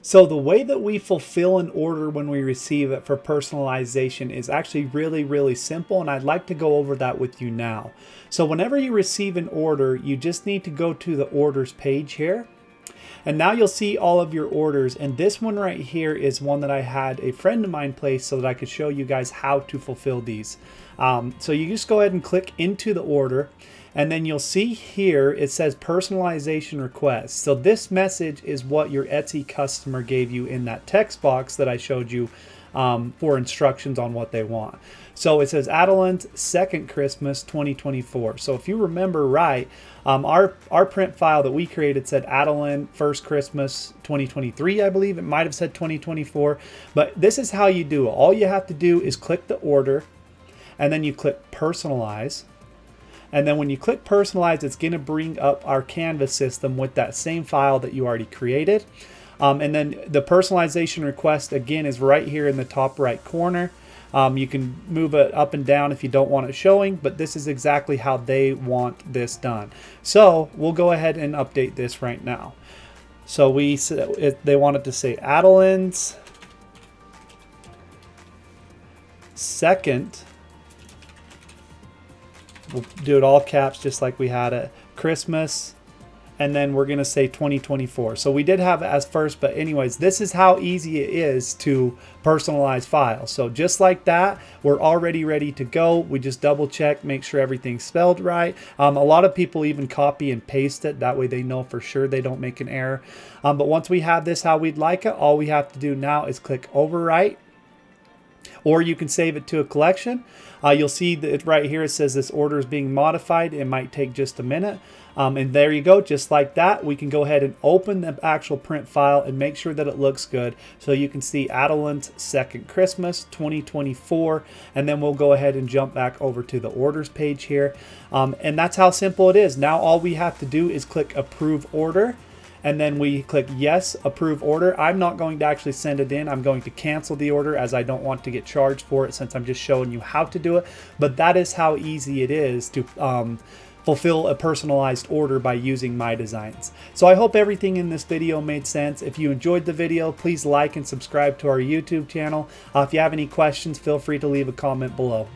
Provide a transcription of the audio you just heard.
So the way that we fulfill an order when we receive it for personalization is actually really simple, and I'd like to go over that with you now. So whenever you receive an order, you just need to go to the orders page here. And now you'll see all of your orders, and this one right here is one that I had a friend of mine place so that I could show you guys how to fulfill these. So you just go ahead and click into the order, and then you'll see here it says personalization request. So this message is what your Etsy customer gave you in that text box that I showed you for instructions on what they want. So it says Adeline's second Christmas 2024. So if you remember right, our print file that we created said Adeline first Christmas 2023, I believe. It might have said 2024, but this is how you do it. All you have to do is click the order, and then you click personalize. And then when you click personalize, it's going to bring up our Canvas system with that same file that you already created. And then the personalization request again is right here in the top right corner. You can move it up and down if you don't want it showing, but this is exactly how they want this done. So we'll go ahead and update this right now. So they want it to say Adeline's second. We'll do it all caps just like we had it. Christmas, and then we're going to say 2024. So we did have it as first, but anyways, this is how easy it is to personalize files. So just like that, we're already ready to go. We just double check, make sure everything's spelled right. A lot of people even copy and paste it. That way they know for sure they don't make an error. But once we have this how we'd like it, all we have to do now is click overwrite. Or you can save it to a collection. You'll see that right here it says this order is being modified. It might take just a minute. And there you go, just like that. We can go ahead and open the actual print file and make sure that it looks good. So you can see Adeline's second Christmas 2024. And then we'll go ahead and jump back over to the orders page here. And that's how simple it is. Now all we have to do is click approve order. And then we click yes, approve order. I'm not going to actually send it in. I'm going to cancel the order as I don't want to get charged for it since I'm just showing you how to do it. But that is how easy it is to fulfill a personalized order by using MyDesigns. So I hope everything in this video made sense. If you enjoyed the video, please like and subscribe to our YouTube channel. If you have any questions, feel free to leave a comment below.